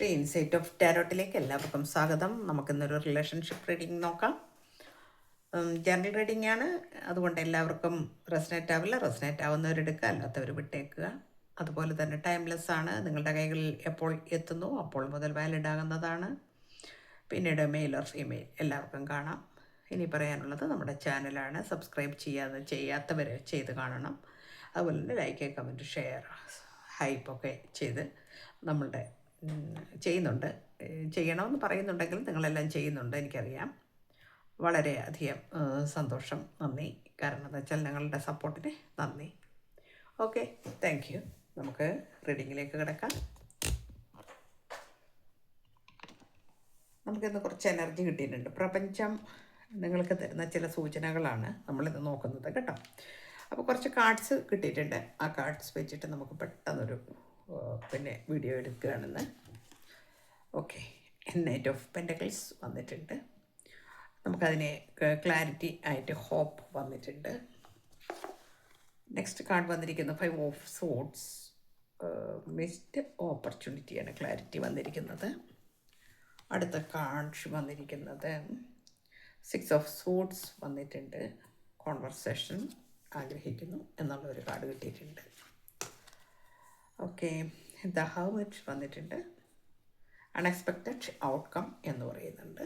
Shri insight of ടാരോട്ടിലേക്ക് എല്ലാവർക്കും സ്വാഗതം. നമുക്കിന്നൊരു റിലേഷൻഷിപ്പ് റീഡിംഗ് നോക്കാം. ജനറൽ റീഡിംഗ് ആണ്, അതുകൊണ്ട് എല്ലാവർക്കും റെസനേറ്റ് ആവില്ല. റെസനേറ്റ് ആവുന്നവരെടുക്കുക, അല്ലാത്തവർ വിട്ടേക്കുക. അതുപോലെ തന്നെ ടൈംലെസ് ആണ്. നിങ്ങളുടെ കൈകളിൽ എപ്പോൾ എത്തുന്നു അപ്പോൾ മുതൽ വാലിഡ് ആകുന്നതാണ്. പിന്നീട് മെയിൽ ഓർ ഫീമെയിൽ എല്ലാവർക്കും കാണാം. ഇനി പറയാനുള്ളത് നമ്മുടെ ചാനലാണ്. സബ്സ്ക്രൈബ് ചെയ്യാത്തവർ ചെയ്ത് കാണണം. അതുപോലെ തന്നെ ലൈക്ക്, കമൻറ്റ്, ഷെയർ, ഹൈപ്പൊക്കെ ചെയ്ത് നമ്മളുടെ ചെയ്യുന്നുണ്ട്. ചെയ്യണമെന്ന് പറയുന്നുണ്ടെങ്കിൽ നിങ്ങളെല്ലാം ചെയ്യുന്നുണ്ട്, എനിക്കറിയാം. വളരെയധികം സന്തോഷം, നന്ദി. കാരണം എന്താ വെച്ചാൽ ഞങ്ങളുടെ സപ്പോർട്ടിന് നന്ദി. Okay, thank you. നമുക്ക് റീഡിങ്ങിലേക്ക് കിടക്കാം. നമുക്കിന്ന് കുറച്ച് എനർജി കിട്ടിയിട്ടുണ്ട്. പ്രപഞ്ചം നിങ്ങൾക്ക് തരുന്ന ചില സൂചനകളാണ് നമ്മളിത് നോക്കുന്നത് കേട്ടോ. അപ്പോൾ കുറച്ച് കാർഡ്സ് കിട്ടിയിട്ടുണ്ട്. ആ കാർഡ്സ് വെച്ചിട്ട് നമുക്ക് പെട്ടെന്നൊരു വീഡിയോ എടുക്കുകയാണെന്ന്. ഓക്കെ, നൈറ്റ് ഓഫ് പെൻറ്റക്കിൾസ് വന്നിട്ടുണ്ട്. നമുക്കതിനെ ക്ലാരിറ്റി ആയിട്ട് ഹോപ്പ് വന്നിട്ടുണ്ട്. നെക്സ്റ്റ് കാർഡ് വന്നിരിക്കുന്നത് 5 ഓഫ് സോഡ്സ്, മിസ്ഡ് ഓപ്പർച്യൂണിറ്റിയാണ് ക്ലാരിറ്റി വന്നിരിക്കുന്നത്. അടുത്ത കാർഡ് വന്നിരിക്കുന്നത് 6 ഓഫ് സോഡ്സ് വന്നിട്ടുണ്ട്. കോൺവെർസേഷൻ ആഗ്രഹിക്കുന്നു എന്നുള്ളൊരു കാർഡ് കിട്ടിയിട്ടുണ്ട്. ഓക്കെ, ദ ഹെർമിറ്റ് വന്നിട്ടുണ്ട്. അൺഎക്സ്പെക്റ്റഡ് ഔട്ട്കം എന്ന് പറയുന്നുണ്ട്.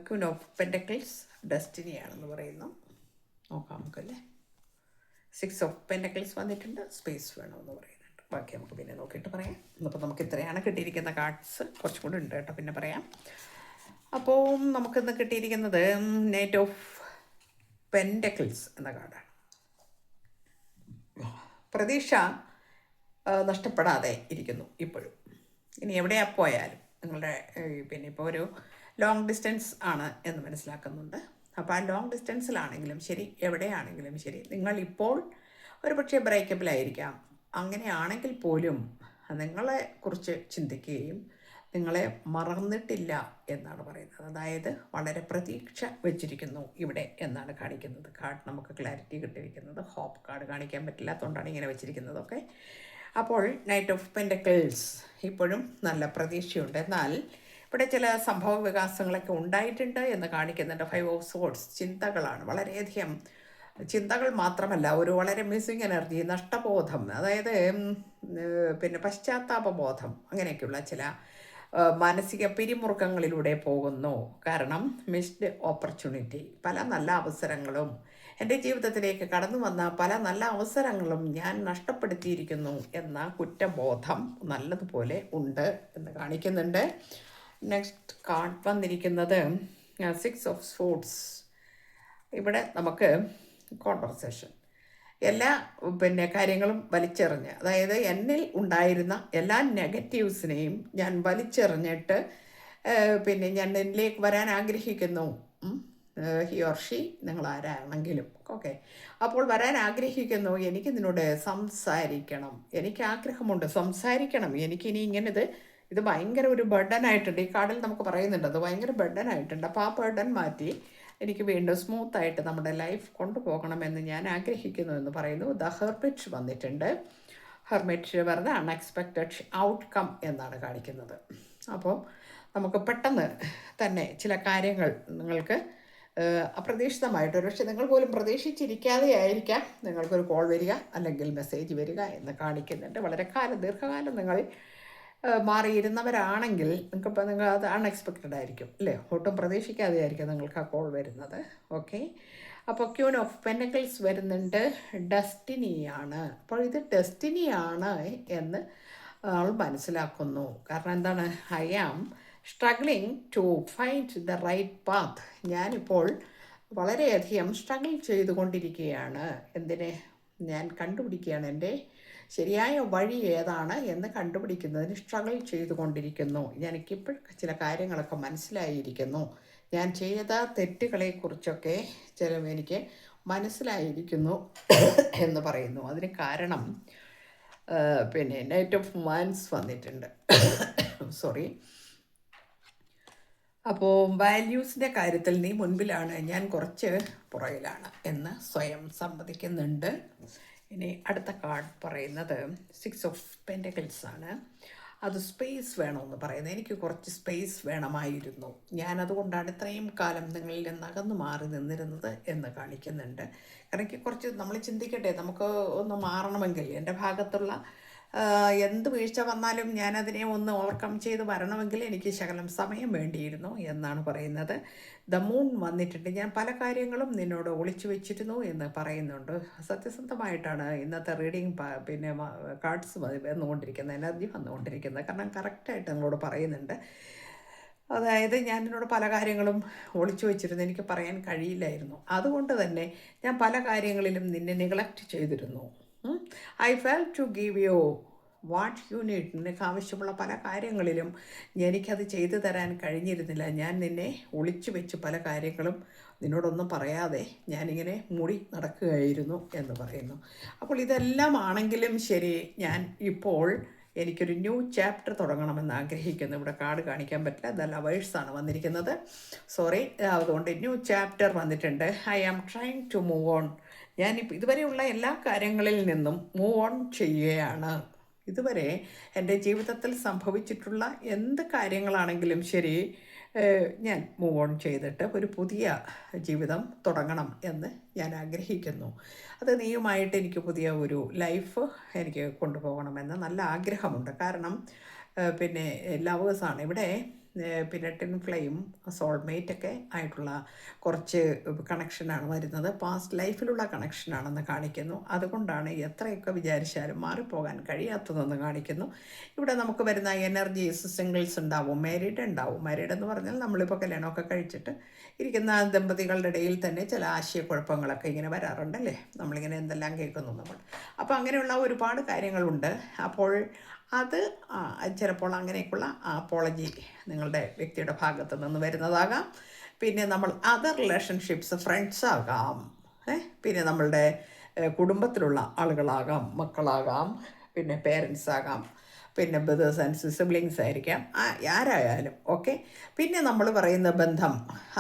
ക്വീൻ ഓഫ് പെൻറ്റക്കിൾസ് ഡെസ്റ്റിനിയാണെന്ന് പറയുന്നു. നോക്കാം നമുക്കല്ലേ. 6 ഓഫ് പെൻറ്റക്കിൾസ് വന്നിട്ടുണ്ട്. സ്പേസ് വേണമെന്ന് പറയുന്നുണ്ട്. ബാക്കി നമുക്ക് പിന്നെ നോക്കിയിട്ട് പറയാം. അപ്പോൾ നമുക്ക് ഇത്രയാണ് കിട്ടിയിരിക്കുന്ന കാർഡ്സ്. കുറച്ചും കൂടെ ഉണ്ട് കേട്ടോ, പിന്നെ പറയാം. അപ്പോൾ നമുക്കിന്ന് കിട്ടിയിരിക്കുന്നത് നൈറ്റ് ഓഫ് പെൻറ്റക്കിൾസ് എന്ന കാർഡാണ്. പ്രതീക്ഷ നഷ്ടപ്പെടാതെ ഇരിക്കുന്നു ഇപ്പോഴും. ഇനി എവിടെയാ പോയാലും നിങ്ങളുടെ ഇപ്പോൾ ഒരു ലോങ് ഡിസ്റ്റൻസ് ആണ് എന്ന് മനസ്സിലാക്കുന്നുണ്ട്. അപ്പോൾ ആ ലോങ് ഡിസ്റ്റൻസിലാണെങ്കിലും ശരി, എവിടെയാണെങ്കിലും ശരി, നിങ്ങളിപ്പോൾ ഒരു പക്ഷേ ബ്രേക്കപ്പിലായിരിക്കാം. അങ്ങനെയാണെങ്കിൽ പോലും നിങ്ങളെക്കുറിച്ച് ചിന്തിക്കുകയും നിങ്ങളെ മറന്നിട്ടില്ല എന്നാണ് പറയുന്നത്. അതായത് വളരെ പ്രതീക്ഷ വെച്ചിരിക്കുന്നു ഇവിടെ എന്നാണ് കാണിക്കുന്നത്. കാർഡ് നമുക്ക് ക്ലാരിറ്റി കിട്ടിയിരിക്കുന്നത്. ഹോപ്പ് കാർഡ് കാണിക്കാൻ പറ്റില്ലാത്തതുകൊണ്ടാണ് ഇങ്ങനെ വെച്ചിരിക്കുന്നത്. ഓക്കെ, അപ്പോൾ നൈറ്റ് ഓഫ് പെൻറ്റക്കിൾസ് ഇപ്പോഴും നല്ല പ്രതീക്ഷയുണ്ട്. എന്നാൽ ഇവിടെ ചില സംഭവ വികാസങ്ങളൊക്കെ ഉണ്ടായിട്ടുണ്ട് എന്ന് കാണിക്കുന്നുണ്ട്. 5 ഓഫ് സോഡ്സ് ചിന്തകളാണ്. വളരെയധികം ചിന്തകൾ മാത്രമല്ല, ഒരു വളരെ മിസ്സിങ് എനർജി, നഷ്ടബോധം, അതായത് പശ്ചാത്താപബോധം, അങ്ങനെയൊക്കെയുള്ള ചില മാനസിക പിരിമുറുക്കങ്ങളിലൂടെ പോകുന്നു. കാരണം മിസ്ഡ് ഓപ്പർച്യൂണിറ്റി, പല നല്ല അവസരങ്ങളും എൻ്റെ ജീവിതത്തിലേക്ക് കടന്നു വന്ന പല നല്ല അവസരങ്ങളും ഞാൻ നഷ്ടപ്പെടുത്തിയിരിക്കുന്നു എന്ന കുറ്റബോധം നല്ലതുപോലെ ഉണ്ട് എന്ന് കാണിക്കുന്നുണ്ട്. നെക്സ്റ്റ് കാർഡ് വന്നിരിക്കുന്നത് 6 ഓഫ് സോഡ്സ്. ഇവിടെ നമുക്ക് കോൺവെർസേഷൻ, എല്ലാ കാര്യങ്ങളും വലിച്ചെറിഞ്ഞ്, അതായത് എന്നിൽ ഉണ്ടായിരുന്ന എല്ലാ നെഗറ്റീവ്സിനെയും ഞാൻ വലിച്ചെറിഞ്ഞിട്ട് ഞാൻ എന്നിലേക്ക് വരാൻ ആഗ്രഹിക്കുന്നു. ഹി ഓർ ഷീ, നിങ്ങൾ ആരാണെങ്കിലും ഓക്കെ. അപ്പോൾ വരാൻ ആഗ്രഹിക്കുന്നു. എനിക്ക് നിന്നോട് സംസാരിക്കണം, എനിക്ക് ആഗ്രഹമുണ്ട്, സംസാരിക്കണം. എനിക്കിനി ഇത് ഭയങ്കര ഒരു ബർഡനായിട്ടുണ്ട്. ഈ കാർഡിൽ നമുക്ക് പറയുന്നുണ്ട് അത് ഭയങ്കര ബർഡനായിട്ടുണ്ട്. അപ്പോൾ ആ ബർഡൻ മാറ്റി എനിക്ക് വീണ്ടും സ്മൂത്തായിട്ട് നമ്മുടെ ലൈഫ് കൊണ്ടുപോകണമെന്ന് ഞാൻ ആഗ്രഹിക്കുന്നു എന്ന് പറയുന്നു. ദ ഹെർമിറ്റ് വന്നിട്ടുണ്ട്. ഹെർമിറ്റ് പറഞ്ഞ അൺഎക്സ്പെക്റ്റഡ് ഔട്ട്കം എന്നാണ് കാണിക്കുന്നത്. അപ്പോൾ നമുക്ക് പെട്ടെന്ന് തന്നെ ചില കാര്യങ്ങൾ നിങ്ങൾക്ക് അപ്രതീക്ഷിതമായിട്ട്, ഒരുപക്ഷെ നിങ്ങൾ പോലും പ്രതീക്ഷിച്ചിരിക്കാതെ ആയിരിക്കാം നിങ്ങൾക്കൊരു കോൾ വരിക അല്ലെങ്കിൽ മെസ്സേജ് വരിക എന്ന് കാണിക്കുന്നുണ്ട്. വളരെ ദീർഘകാലം നിങ്ങൾ മാറിയിരുന്നവരാണെങ്കിൽ നിങ്ങൾ അത് അൺഎക്സ്പെക്റ്റഡ് ആയിരിക്കും അല്ലേ, ഒട്ടും പ്രതീക്ഷിക്കാതെ ആയിരിക്കും നിങ്ങൾക്ക് ആ കോൾ വരുന്നത്. ഓക്കെ, അപ്പോൾ ക്വീൻ ഓഫ് പെൻറ്റക്കിൾസ് വരുന്നുണ്ട്. ഡെസ്റ്റിനിയാണ്. അപ്പോൾ ഇത് ഡെസ്റ്റിനിയാണ് എന്ന് ആൾ മനസ്സിലാക്കുന്നു. കാരണം എന്താണ്? I am struggling to find the right path. ഞാനിപ്പോൾ വളരെയധികം സ്ട്രഗിൾ ചെയ്തുകൊണ്ടിരിക്കുകയാണ്. ഞാൻ കണ്ടുപിടിക്കുകയാണ് എൻ്റെ ശരിയായ വഴി ഏതാണ് എന്ന് കണ്ടുപിടിക്കുന്നതിന് സ്ട്രഗിൾ ചെയ്തുകൊണ്ടിരിക്കുന്നു. എനിക്കിപ്പോൾ ചില കാര്യങ്ങളൊക്കെ മനസ്സിലായിരിക്കുന്നു. ഞാൻ ചെയ്ത തെറ്റുകളെക്കുറിച്ചൊക്കെ എനിക്ക് മനസ്സിലായിരിക്കുന്നു എന്ന് പറയുന്നു. അതിന് കാരണം നൈറ്റ് ഓഫ് വാൻസ് വന്നിട്ടുണ്ട്. സോറി. അപ്പോൾ വാല്യൂസിൻ്റെ കാര്യത്തിൽ നീ മുൻപിലാണ്, ഞാൻ കുറച്ച് പുറകിലാണ് എന്ന് സ്വയം സമ്മതിക്കുന്നുണ്ട്. ഇനി അടുത്ത കാർഡ് പറയുന്നത് 6 ഓഫ് പെൻറ്റക്കിൾസ് ആണ്. അത് സ്പേസ് വേണമെന്ന് പറയുന്നത്. എനിക്ക് കുറച്ച് സ്പേസ് വേണമായിരുന്നു. ഞാനതുകൊണ്ടാണ് ഇത്രയും കാലം നിങ്ങളിൽ നിന്ന് അകന്നു മാറി നിന്നിരുന്നത് എന്ന് കാണിക്കുന്നുണ്ട്. കാരണം എനിക്ക് കുറച്ച് നമ്മൾ ചിന്തിക്കട്ടെ, നമുക്ക് ഒന്ന് മാറണമെങ്കിൽ എൻ്റെ ഭാഗത്തുള്ള എന്ത് വീഴ്ച വന്നാലും ഞാനതിനെ ഒന്ന് ഓവർകം ചെയ്ത് വരണമെങ്കിൽ എനിക്ക് ശകലം സമയം വേണ്ടിയിരുന്നു എന്നാണ് പറയുന്നത്. ദ മൂൺ വന്നിട്ടുണ്ട്. ഞാൻ പല കാര്യങ്ങളും നിന്നോട് ഒളിച്ചു വെച്ചിരുന്നു എന്ന് പറയുന്നുണ്ട്. സത്യസന്ധമായിട്ടാണ് ഇന്നത്തെ റീഡിങ് പിന്നെ കാർഡ്സ് വന്നുകൊണ്ടിരിക്കുന്നത്, എനർജി വന്നുകൊണ്ടിരിക്കുന്നത്. കാരണം കറക്റ്റായിട്ട് നിങ്ങളോട് പറയുന്നുണ്ട്. അതായത് ഞാൻ നിന്നോട് പല കാര്യങ്ങളും ഒളിച്ചു വെച്ചിരുന്നു, എനിക്ക് പറയാൻ കഴിയില്ലായിരുന്നു. അതുകൊണ്ട് തന്നെ ഞാൻ പല കാര്യങ്ങളിലും നിന്നെ നിഗ്ലക്റ്റ് ചെയ്തിരുന്നു. I fail to give you what you need. നിനക്ക് ആവശ്യമുള്ള പല കാര്യങ്ങളിലും എനിക്കത് ചെയ്തു തരാൻ കഴിഞ്ഞിരുന്നില്ല. ഞാൻ നിന്നെ ഒളിച്ചു വെച്ച് പല കാര്യങ്ങളും നിന്നോടൊന്നും പറയാതെ ഞാനിങ്ങനെ മൂടി നടക്കുകയായിരുന്നു എന്ന് പറയുന്നു. അപ്പോൾ ഇതെല്ലാം ആണെങ്കിലും ശരി, ഞാൻ ഇപ്പോൾ എനിക്കൊരു ന്യൂ ചാപ്റ്റർ തുടങ്ങണമെന്ന് ആഗ്രഹിക്കുന്നു. ഇവിടെ കാർഡ് കാണിക്കാൻ പറ്റില്ല, ദ ലവേഴ്സാണ് വന്നിരിക്കുന്നത്, സോറി. അതുകൊണ്ട് ന്യൂ ചാപ്റ്റർ വന്നിട്ടുണ്ട്. I am trying to move on. ഞാനിപ്പോൾ ഇതുവരെയുള്ള എല്ലാ കാര്യങ്ങളിൽ നിന്നും മൂവ് ഓൺ ചെയ്യുകയാണ്. ഇതുവരെ എൻ്റെ ജീവിതത്തിൽ സംഭവിച്ചിട്ടുള്ള എന്ത് കാര്യങ്ങളാണെങ്കിലും ശരി, ഞാൻ മൂവ് ഓൺ ചെയ്തിട്ട് ഒരു പുതിയ ജീവിതം തുടങ്ങണം എന്ന് ഞാൻ ആഗ്രഹിക്കുന്നു. അത് നീയുമായിട്ട് എനിക്ക് പുതിയ ഒരു ലൈഫ് എനിക്ക് കൊണ്ടുപോകണമെന്ന് നല്ല ആഗ്രഹമുണ്ട്. കാരണം പിന്നെ ലവേഴ്സാണ് ഇവിടെ, പിന്നെ ടിൻ ഫ്ലെയിം, സോൾമേറ്റൊക്കെ ആയിട്ടുള്ള കുറച്ച് കണക്ഷനാണ് വരുന്നത്. പാസ്റ്റ് ലൈഫിലുള്ള കണക്ഷനാണെന്ന് കാണിക്കുന്നു. അതുകൊണ്ടാണ് എത്രയൊക്കെ വിചാരിച്ചാലും മാറിപ്പോകാൻ കഴിയാത്തതെന്ന് കാണിക്കുന്നു. ഇവിടെ നമുക്ക് വരുന്ന എനർജീസ് സിംഗിൾസ് ഉണ്ടാവും, മാരീഡ് ഉണ്ടാവും. മാരീഡ് എന്ന് പറഞ്ഞാൽ നമ്മളിപ്പോൾ കല്യാണമൊക്കെ കഴിച്ചിട്ട് ഇരിക്കുന്ന ദമ്പതികളുടെ ഇടയിൽ തന്നെ ചില ആശയക്കുഴപ്പങ്ങളൊക്കെ ഇങ്ങനെ വരാറുണ്ടല്ലേ, നമ്മളിങ്ങനെ എന്തെല്ലാം കേൾക്കുന്നു നമ്മൾ. അപ്പോൾ അങ്ങനെയുള്ള ഒരുപാട് കാര്യങ്ങളുണ്ട്. അപ്പോൾ അത് ചിലപ്പോൾ അങ്ങനെയൊക്കെയുള്ള അപ്പോളജി നിങ്ങളുടെ വ്യക്തിയുടെ ഭാഗത്ത് നിന്ന് വരുന്നതാകാം. പിന്നെ നമ്മൾ അതർ റിലേഷൻഷിപ്സ്, ഫ്രണ്ട്സ് ആകാം, പിന്നെ നമ്മളുടെ കുടുംബത്തിലുള്ള ആളുകളാകാം, മക്കളാകാം, പിന്നെ പേരൻസ് ആകാം, പിന്നെ ബ്രദേഴ്സ് ആൻഡ് സിബ്ലിങ്സ് ആയിരിക്കാം, ആരായാലും ഓക്കെ. പിന്നെ നമ്മൾ പറയുന്ന ബന്ധം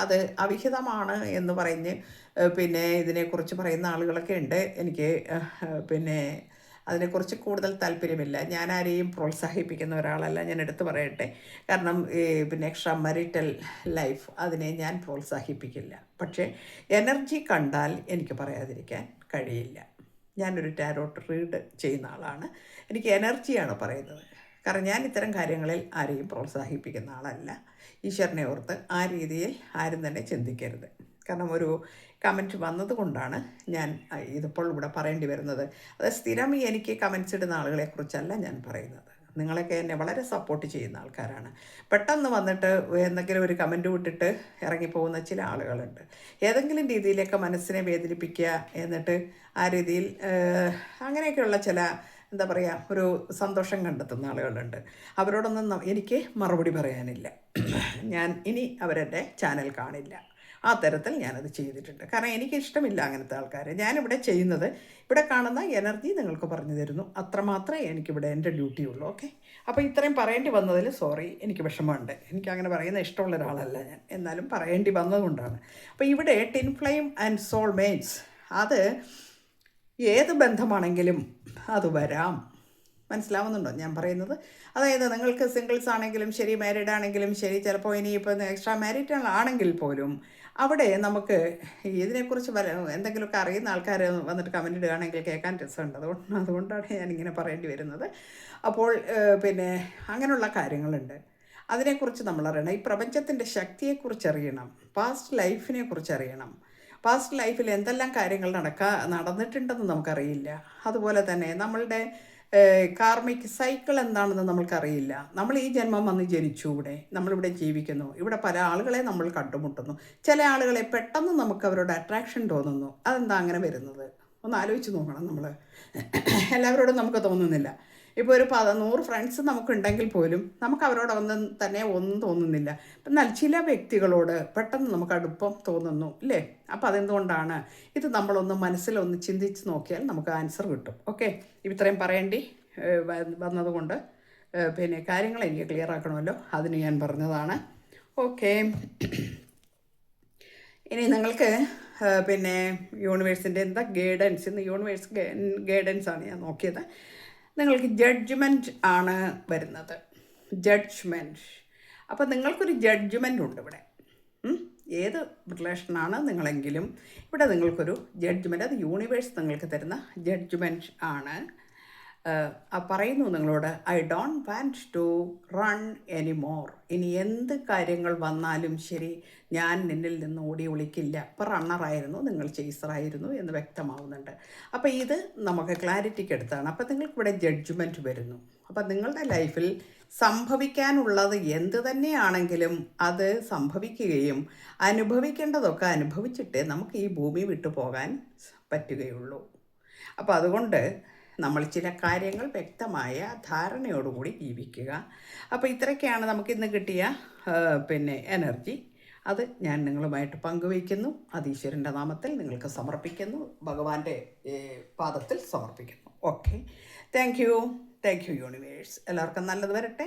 അത് അവിഹിതമാണ് എന്ന് പറഞ്ഞ് പിന്നെ ഇതിനെക്കുറിച്ച് പറയുന്ന ആളുകളൊക്കെ ഉണ്ട്. എനിക്ക് പിന്നെ അതിനെക്കുറിച്ച് കൂടുതൽ താല്പര്യമില്ല. ഞാൻ ആരെയും പ്രോത്സാഹിപ്പിക്കുന്ന ഒരാളല്ല, ഞാൻ എടുത്തു പറയട്ടെ. കാരണം പിന്നെ എക്സ്ട്രാ മരിറ്റൽ ലൈഫ് അതിനെ ഞാൻ പ്രോത്സാഹിപ്പിക്കില്ല. പക്ഷേ എനർജി കണ്ടാൽ എനിക്ക് പറയാതിരിക്കാൻ കഴിയില്ല. ഞാനൊരു ടാരോട്ട് റീഡ് ചെയ്യുന്ന ആളാണ്, എനിക്ക് എനർജിയാണ് പറയുന്നത്. കാരണം ഞാൻ ഇത്തരം കാര്യങ്ങളിൽ ആരെയും പ്രോത്സാഹിപ്പിക്കുന്ന ആളല്ല. ഈശ്വരനെ ഓർത്ത് ആ രീതിയിൽ ആരും തന്നെ ചിന്തിക്കരുത്. കാരണം ഒരു കമൻറ്റ് വന്നതുകൊണ്ടാണ് ഞാൻ ഇതിപ്പോൾ ഇവിടെ പറയേണ്ടി വരുന്നത്. അത് സ്ഥിരം എനിക്ക് കമൻറ്റ്സ് ഇടുന്ന ആളുകളെക്കുറിച്ചല്ല ഞാൻ പറയുന്നത്. നിങ്ങളൊക്കെ എന്നെ വളരെ സപ്പോർട്ട് ചെയ്യുന്ന ആൾക്കാരാണ്. പെട്ടെന്ന് വന്നിട്ട് എന്തെങ്കിലും ഒരു കമൻറ്റ് വിട്ടിട്ട് ഇറങ്ങിപ്പോകുന്ന ചില ആളുകളുണ്ട്. ഏതെങ്കിലും രീതിയിലൊക്കെ മനസ്സിനെ വേദനിപ്പിക്കുക, എന്നിട്ട് ആ രീതിയിൽ അങ്ങനെയൊക്കെയുള്ള ചില എന്താ പറയുക ഒരു സന്തോഷം കണ്ടെത്തുന്ന ആളുകളുണ്ട്. അവരോടൊന്നും എനിക്ക് മറുപടി പറയാനില്ല. ഞാൻ ഇനി അവരെൻ്റെ ചാനൽ കാണില്ല. ആ തരത്തിൽ ഞാനത് ചെയ്തിട്ടുണ്ട്. കാരണം എനിക്കിഷ്ടമില്ല അങ്ങനത്തെ ആൾക്കാരെ. ഞാനിവിടെ ചെയ്യുന്നത്, ഇവിടെ കാണുന്ന എനർജി നിങ്ങൾക്ക് പറഞ്ഞു തരുന്നു, അത്രമാത്രമേ എനിക്കിവിടെ എൻ്റെ ഡ്യൂട്ടി ഉള്ളൂ. ഓക്കെ, അപ്പോൾ ഇത്രയും പറയേണ്ടി വന്നതിൽ സോറി, എനിക്ക് വിഷമമുണ്ട്. എനിക്കങ്ങനെ പറയുന്ന ഇഷ്ടമുള്ള ഒരാളല്ല ഞാൻ, എന്നാലും പറയേണ്ടി വന്നതുകൊണ്ടാണ്. അപ്പോൾ ഇവിടെ ടിൻ ഫ്ലെയിം ആൻഡ് സോൾമേറ്റ്സ്, അത് ഏത് ബന്ധമാണെങ്കിലും അത് വരാം. മനസ്സിലാവുന്നുണ്ടോ ഞാൻ പറയുന്നത്? അതായത് നിങ്ങൾക്ക് സിംഗിൾസ് ആണെങ്കിലും ശരി, മാരീഡ് ആണെങ്കിലും ശരി, ചിലപ്പോൾ ഇനിയിപ്പോൾ എക്സ്ട്രാ മാരീഡ് ആണെങ്കിൽ പോലും അവിടെ നമുക്ക് ഇതിനെക്കുറിച്ച് എന്തെങ്കിലുമൊക്കെ അറിയുന്ന ആൾക്കാർ വന്നിട്ട് കമൻ്റ് ഇടുകയാണെങ്കിൽ കേൾക്കാൻ രസമുണ്ട്. അതുകൊണ്ടാണ് ഞാനിങ്ങനെ പറയേണ്ടി വരുന്നത്. അപ്പോൾ പിന്നെ അങ്ങനെയുള്ള കാര്യങ്ങളുണ്ട്, അതിനെക്കുറിച്ച് നമ്മൾ അറിയണം. ഈ പ്രപഞ്ചത്തിൻ്റെ ശക്തിയെക്കുറിച്ച് അറിയണം, പാസ്റ്റ് ലൈഫിനെ കുറിച്ച് അറിയണം. പാസ്റ്റ് ലൈഫിൽ എന്തെല്ലാം കാര്യങ്ങൾ നടന്നിട്ടുണ്ടെന്ന് നമുക്കറിയില്ല. അതുപോലെ തന്നെ നമ്മളുടെ കാർമിക് സൈക്കിൾ എന്താണെന്ന് നമ്മൾക്കറിയില്ല. നമ്മൾ ഈ ജന്മം വന്ന് ജനിച്ചു, നമ്മളിവിടെ ജീവിക്കുന്നു, ഇവിടെ പല ആളുകളെ നമ്മൾ കണ്ടുമുട്ടുന്നു. ചില ആളുകളെ പെട്ടെന്ന് നമുക്ക് അവരോട് അട്രാക്ഷൻ തോന്നുന്നു. അതെന്താ അങ്ങനെ വരുന്നത്? ഒന്ന് ആലോചിച്ച് നോക്കണം. നമ്മൾ എല്ലാവരോടും നമുക്ക് തോന്നുന്നില്ല. ഇപ്പോൾ ഒരു 100 ഫ്രണ്ട്സ് നമുക്കുണ്ടെങ്കിൽ പോലും നമുക്ക് അവരോടൊന്നും തന്നെ ഒന്നും തോന്നുന്നില്ല. എന്നാൽ ചില വ്യക്തികളോട് പെട്ടെന്ന് നമുക്ക് അടുപ്പം തോന്നുന്നു, ഇല്ലേ? അപ്പോൾ അതെന്തുകൊണ്ടാണ്? ഇത് നമ്മളൊന്ന് മനസ്സിലൊന്ന് ചിന്തിച്ച് നോക്കിയാൽ നമുക്ക് ആൻസർ കിട്ടും. ഓക്കെ, ഇത്രയും പറയേണ്ടി വന്നതുകൊണ്ട് പിന്നെ കാര്യങ്ങൾ എനിക്ക് ക്ലിയർ ആക്കണമല്ലോ, അതിന് ഞാൻ പറഞ്ഞതാണ്. ഓക്കെ, ഇനി നിങ്ങൾക്ക് പിന്നെ യൂണിവേഴ്സിൻ്റെ എന്താ ഗൈഡൻസ്, ഇന്ന് യൂണിവേഴ്സ് ഗൈഡൻസ് ആണ് ഞാൻ നോക്കിയത്. നിങ്ങൾക്ക് ജഡ്ജ്മെൻറ്റ് ആണ് വരുന്നത്. ജഡ്ജ്മെൻറ്റ്. അപ്പോൾ നിങ്ങൾക്കൊരു ജഡ്ജ്മെൻ്റ് ഉണ്ട് ഇവിടെ. ഏത് റിലേഷനാണ് നിങ്ങളെങ്കിലും ഇവിടെ നിങ്ങൾക്കൊരു ജഡ്ജ്മെൻറ്റ്, അത് യൂണിവേഴ്സ് നിങ്ങൾക്ക് തരുന്ന ജഡ്ജ്മെൻറ്റ് ആണ്. പറയുന്നു നിങ്ങളോട്, I don't want to run anymore. ഇനി എന്ത് കാര്യങ്ങൾ വന്നാലും ശരി, ഞാൻ നിന്നിൽ നിന്ന് ഓടി ഒളിക്കില്ല. ഇപ്പോൾ റണ്ണറായിരുന്നു, നിങ്ങൾ ചേസറായിരുന്നു എന്ന് വ്യക്തമാവുന്നുണ്ട്. അപ്പോൾ ഇത് നമുക്ക് ക്ലാരിറ്റിക്ക് എടുത്താണ്. അപ്പോൾ നിങ്ങൾക്കിവിടെ ജഡ്ജ്മെൻറ്റ് വരുന്നു. അപ്പോൾ നിങ്ങളുടെ ലൈഫിൽ സംഭവിക്കാനുള്ളത് എന്ത് തന്നെയാണെങ്കിലും അത് സംഭവിക്കുകയും അനുഭവിക്കേണ്ടതൊക്കെ അനുഭവിച്ചിട്ടേ നമുക്ക് ഈ ഭൂമി വിട്ടു പോകാൻ പറ്റുകയുള്ളൂ. അപ്പോൾ അതുകൊണ്ട് നമ്മൾ ചില കാര്യങ്ങൾ വ്യക്തമായ ധാരണയോടുകൂടി ജീവിക്കുക. അപ്പോൾ ഇത്രയൊക്കെയാണ് നമുക്കിന്ന് കിട്ടിയ എനർജി. അത് ഞാൻ നിങ്ങളുമായിട്ട് പങ്കുവയ്ക്കുന്നു. അത് ഈശ്വരൻ്റെ നാമത്തിൽ നിങ്ങൾക്ക് സമർപ്പിക്കുന്നു, ഭഗവാന്റെ പാദത്തിൽ സമർപ്പിക്കുന്നു. Okay, thank you universe. എല്ലാവർക്കും നല്ലത് വരട്ടെ.